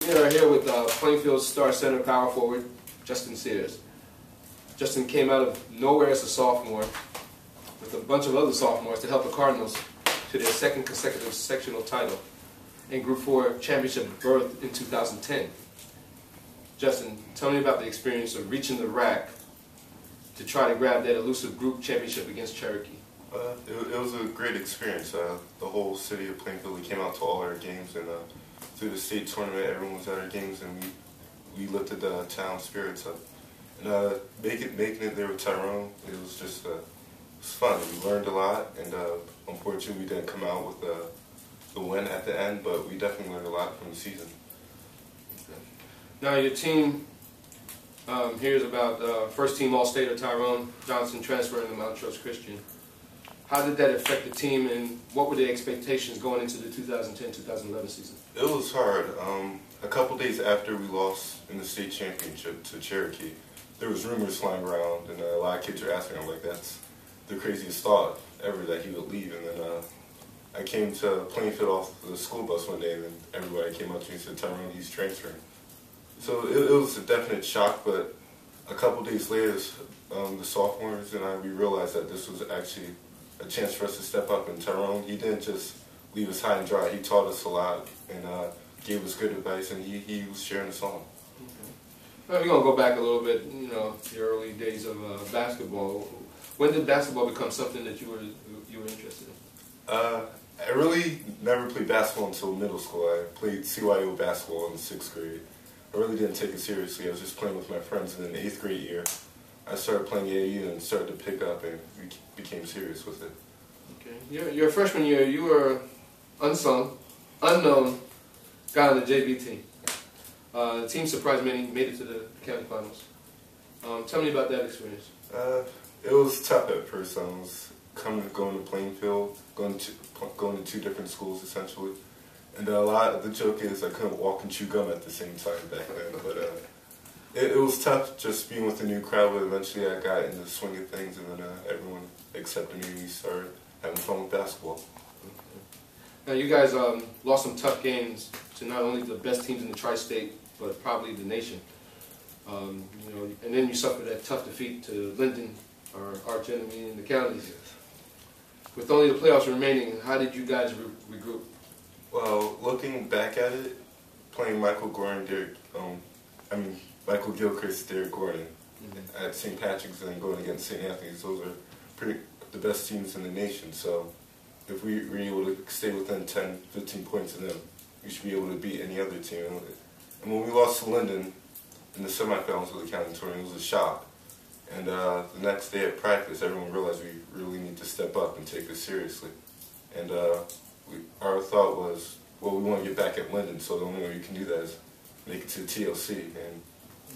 We are here with Plainfield star center power forward, Justin Sears. Justin came out of nowhere as a sophomore with a bunch of other sophomores to help the Cardinals to their second consecutive sectional title and Group 4 championship berth in 2010. Justin, tell me about the experience of reaching the rack to try to grab that elusive group championship against Cherokee. It was a great experience. The whole city of Plainfield, we came out to all our games, and through the state tournament, everyone was at our games, and we lifted the town spirits up. And making it there with Tyrone, it was just it was fun. We learned a lot, and unfortunately, we didn't come out with the win at the end, but we definitely learned a lot from the season. Now, your team here's about first-team All-Stater Tyrone Johnson transferring to Mount Trust Christian. How did that affect the team, and what were the expectations going into the 2010-2011 season? It was hard. A couple days after we lost in the state championship to Cherokee, there was rumors flying around, and a lot of kids were asking. I'm like, that's the craziest thought ever that he would leave. And then I came to Plainfield off the school bus one day, and then everybody came up to me and said, Tyrone, he's transferring. So it was a definite shock, but a couple days later, the sophomores and we realized that this was actually a chance for us to step up. And Tyrone, he didn't just leave us high and dry. He taught us a lot and gave us good advice, and he was cheering us on. Okay. Well, we're going to go back a little bit, you know, the early days of basketball. When did basketball become something that you were interested in? I really never played basketball until middle school. I played CYO basketball in the 6th grade. I really didn't take it seriously. I was just playing with my friends, and in the 8th grade year, I started playing AAU and started to pick up, and we became serious with it. Okay. Your freshman year, you were unsung, unknown guy on the JV team. The team surprised many, made it to the county finals. Tell me about that experience. It was tough at first. I was going to Plainfield, going to 2 different schools essentially. And a lot of the joke is I couldn't walk and chew gum at the same time back then. But it was tough just being with a new crowd, but eventually I got into the swing of things, and then everyone accepted me and we started having fun with basketball. Now you guys lost some tough games to not only the best teams in the tri-state, but probably the nation. You know, and then you suffered that tough defeat to Linden, our arch enemy in the county. With only the playoffs remaining, how did you guys regroup? Well, looking back at it, playing Michael Gilchrist, Derek Gordon at St. Patrick's and going against St. Anthony's, those are the best teams in the nation. So if we were able to stay within 10, 15 points of them, we should be able to beat any other team. And when we lost to Linden in the semifinals of the county tournament, it was a shock. And the next day at practice, everyone realized we really need to step up and take this seriously. And our thought was, well, we want to get back at Linden, so the only way we can do that is make it to the TLC. And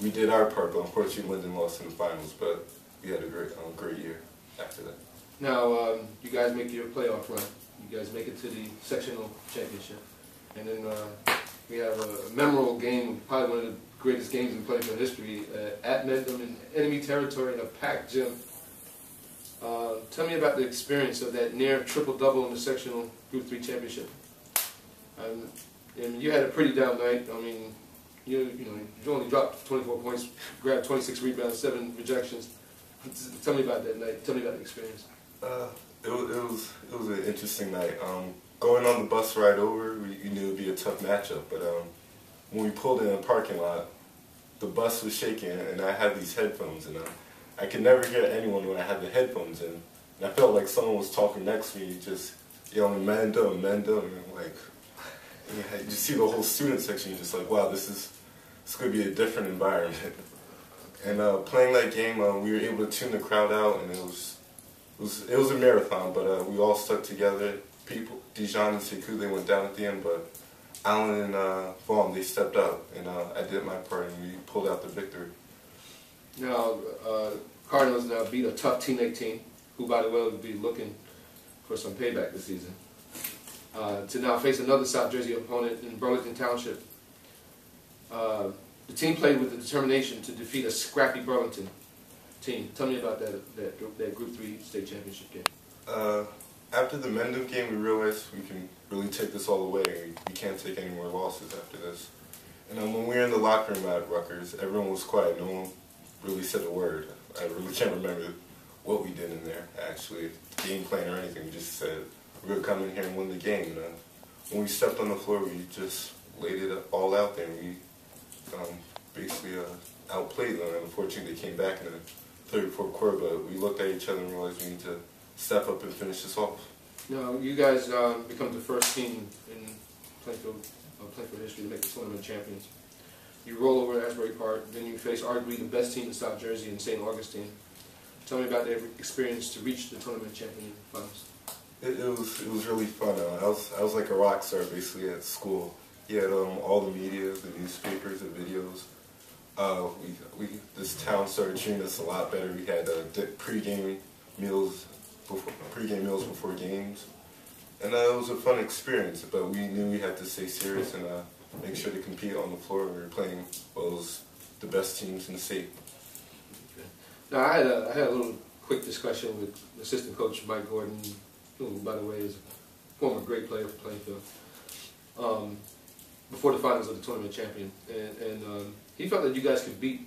we did our part, but unfortunately Linden lost in the finals, but we had a great year after that. Now, you guys make your playoff run. You guys make it to the sectional championship. And then we have a memorable game, probably one of the greatest games in Plainfield history, at Mendham in enemy territory in a packed gym. Tell me about the experience of that near triple-double in the sectional Group 3 championship. And you had a pretty down night. I mean, you only dropped 24 points, grabbed 26 rebounds, 7 rejections. Tell me about that night. Tell me about the experience. It was an interesting night. Going on the bus ride over, you knew it would be a tough matchup. But when we pulled in the parking lot, the bus was shaking, and I had these headphones, and I could never hear anyone when I had the headphones in. And I felt like someone was talking next to me, just yelling Mendham, Mendham, and like, you see the whole student section, you're just like, wow, this could be a different environment. And playing that game, we were able to tune the crowd out, and it was a marathon, but we all stuck together. Dijon and Sekou, they went down at the end, but Allen and Vaughn, they stepped up, and I did my part, and we pulled out the victory. Now, Cardinals now beat a tough teammate team, who, by the way, will be looking for some payback this season, to now face another South Jersey opponent in Burlington Township. The team played with the determination to defeat a scrappy Burlington team. Tell me about that Group 3 state championship game. After the Mendham game, we realized we can really take this all away. We can't take any more losses after this. And when we were in the locker room at Rutgers, everyone was quiet. No one really said a word. I really can't remember what we did in there, actually, game plan or anything. We just said, we're going to come in here and win the game. And when we stepped on the floor, we just laid it all out there. And we basically outplayed them. Unfortunately, they came back in the third, fourth quarter, but we looked at each other and realized we need to step up and finish this off. Now, you guys become the first team in Plainfield history to make the tournament champions. You roll over to Asbury Park, then you face arguably the best team in South Jersey in St. Augustine. Tell me about their experience to reach the tournament champion finals. It was really fun. I was like a rock star basically at school. He had all the media, the newspapers, the videos. This town started treating us a lot better. We had pre-game meals before games, and it was a fun experience. But we knew we had to stay serious and make sure to compete on the floor. We were playing the best teams in the state. Okay. Now I had a little quick discussion with assistant coach Mike Gordon, who, by the way, is a former great player for Plainfield, before the finals of the tournament champion, and he felt that you guys could beat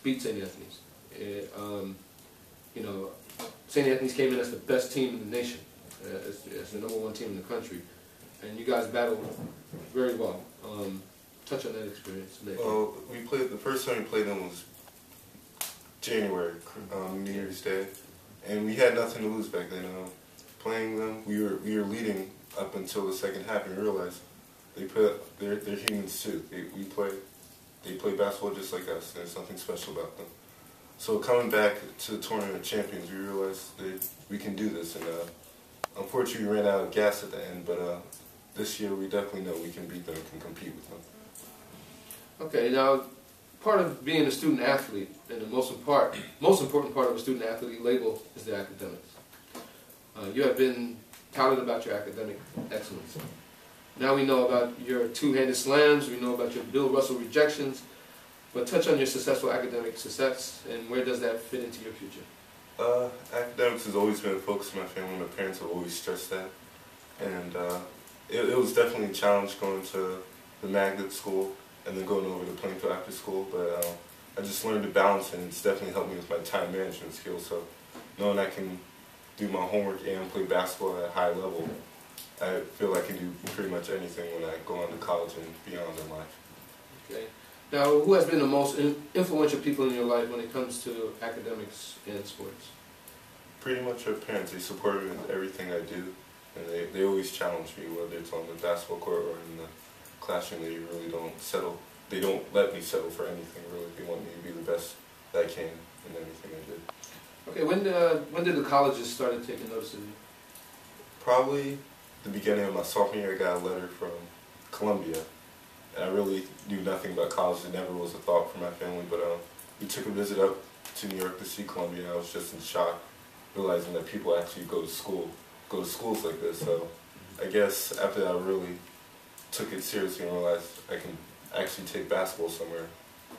St. Anthony's. You know, St. Anthony's came in as the best team in the nation, as the #1 team in the country, and you guys battled very well. Touch on that experience. Well, the first time we played them was January, New Year's Day, and we had nothing to lose back then. Playing them, we were leading up until the second half, and we realized they're humans too. They play basketball just like us. There's something special about them. So coming back to the tournament of champions, we realized that we can do this. And unfortunately, we ran out of gas at the end. But this year, we definitely know we can beat them and can compete with them. Okay, now part of being a student athlete, and the most important part of a student athlete label is the academics. You have been touted about your academic excellence. Now we know about your two-handed slams, we know about your Bill Russell rejections, but touch on your successful academic success, and where does that fit into your future? Academics has always been a focus of my family. My parents have always stressed that. And it was definitely a challenge going to the magnet school and then going over to Plainfield after school, but I just learned to balance it, and it's definitely helped me with my time management skills. So knowing I can do my homework and play basketball at a high level, I feel I can do pretty much anything when I go on to college and beyond in life. Okay. Now, who has been the most influential people in your life when it comes to academics and sports? Pretty much our parents. They support me with everything I do, and they always challenge me, whether it's on the basketball court or in the classroom. They really don't settle. They don't let me settle for anything, really. They want me to be the best that I can in anything I do. Okay, when did the colleges start taking notice of you? Probably the beginning of my sophomore year. I got a letter from Columbia, and I really knew nothing about college. It never was a thought for my family, but we took a visit up to New York to see Columbia, and I was just in shock, realizing that people actually go to schools like this. So I guess after that, I really took it seriously and realized I can actually take basketball somewhere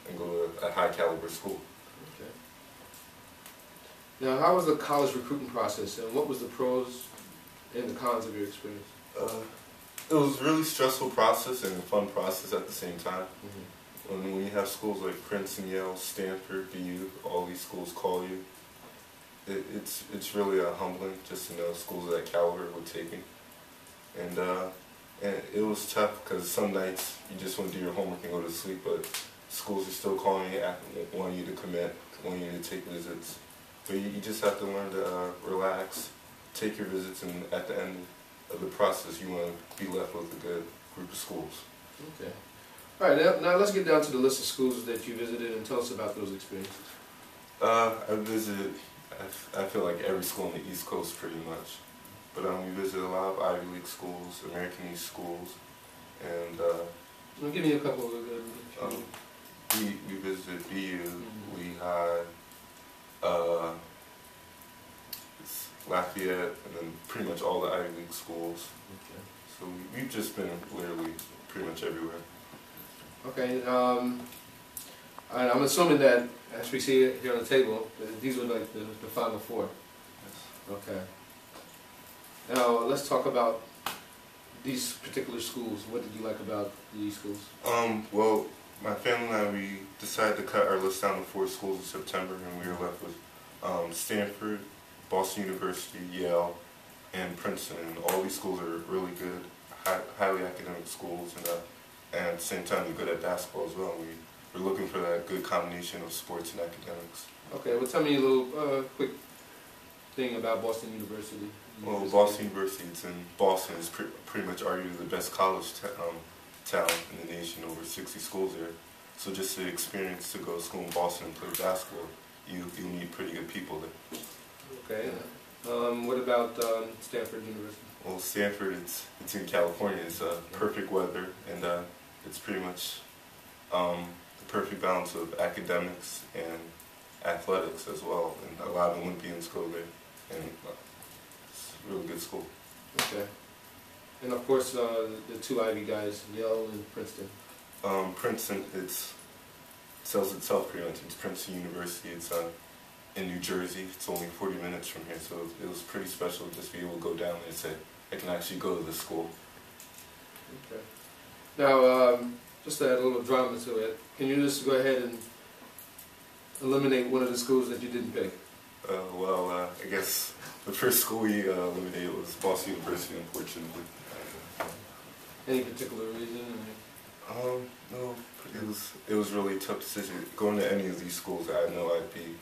and go to a high caliber school. Okay. Now, how was the college recruiting process, and what was the pros and the cons of your experience? It was a really stressful process and a fun process at the same time. Mm-hmm. When you have schools like Princeton, Yale, Stanford, BU, all these schools call you, it's really humbling just to know schools of that caliber would take me. And it was tough because some nights you just want to do your homework and go to sleep, but schools are still calling you, wanting you to commit, wanting you to take visits. But you just have to learn to relax, take your visits, and at the end of the process, you want to be left with a good group of schools. Okay. All right, now let's get down to the list of schools that you visited and tell us about those experiences. I visited, I feel like every school on the East Coast pretty much. But we visited a lot of Ivy League schools, American East schools, and give me a couple of them. we visited BU, Mm-hmm. Lehigh, Lafayette, and then pretty much all the Ivy League schools. Okay. So we've just been literally pretty much everywhere. Okay. I'm assuming that, as we see it here on the table, these were like the Final Four. Yes. Okay. Now let's talk about these particular schools? What did you like about these schools? Well, my family and I, we decided to cut our list down to 4 schools in September, and we were left with Stanford, Boston University, Yale, and Princeton. And all these schools are really good, highly academic schools, and at the same time, they're good at basketball as well. We're looking for that good combination of sports and academics. Okay, well, tell me a little quick thing about Boston University. Well, Boston University, it's in Boston, is pretty much arguably the best college town in the nation, over 60 schools there. So just the experience to go to school in Boston and play basketball, you meet pretty good people there. Okay. What about Stanford University? Well, Stanford, it's in California. It's perfect weather, and it's pretty much the perfect balance of academics and athletics as well. And a lot of Olympians go there, and it's a really good school. Okay. And of course, the 2 Ivy guys, Yale and Princeton. Princeton, it sells itself pretty much. It's Princeton University. It's in New Jersey. It's only 40 minutes from here, so it was pretty special just to be able to go down there and say, I can actually go to the school. Okay. Now, just to add a little drama to it, can you just go ahead and eliminate one of the schools that you didn't pick? Well, I guess the first school we eliminated was Boston University, unfortunately. Any particular reason? No, it was really a tough decision. Going to any of these schools, I know I'd be.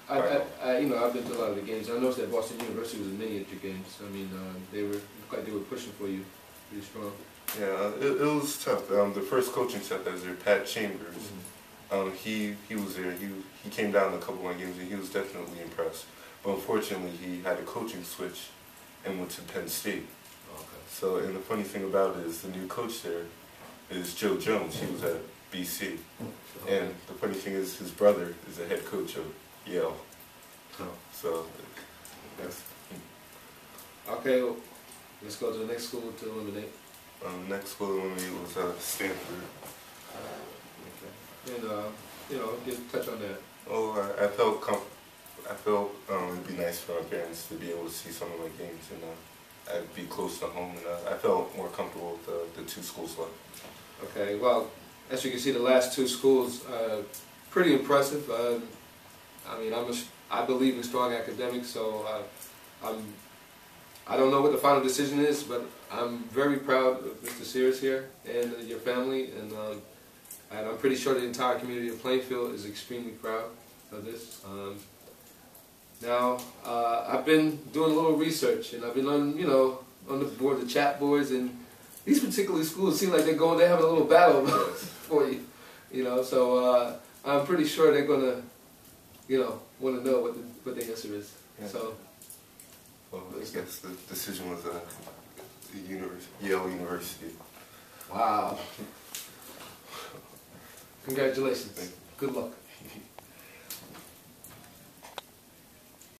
I've been to a lot of the games. I noticed that Boston University was in many of your games. I mean, they were pushing for you pretty strong. Yeah, it was tough. The first coaching staff that was there, Pat Chambers, he was there. He came down to a couple of my games, and he was definitely impressed. But unfortunately, he had a coaching switch and went to Penn State. Okay. So, and the funny thing about it is the new coach there is Joe Jones. He was at BC. Okay. And the funny thing is his brother is the head coach of Yale. Oh. So, yes. Okay, well, let's go to the next school to eliminate. Next school to eliminate was Stanford. Okay. And, just touch on that. Oh, I felt it'd be nice for my parents to be able to see some of my games, and I'd be close to home, and I felt more comfortable with the 2 schools left. Okay, well, as you can see, the last 2 schools, pretty impressive. I mean, I believe in strong academics, so I don't know what the final decision is, but I'm very proud of Mr. Sears here and your family, and I'm pretty sure the entire community of Plainfield is extremely proud of this. Now, I've been doing a little research, and I've been on the chat boards, and these particular schools seem like they're having a little battle for you, so I'm pretty sure they're gonna, want to know what the answer is. Yeah. So, well, I guess the decision was Yale University. Wow. Congratulations. Good luck.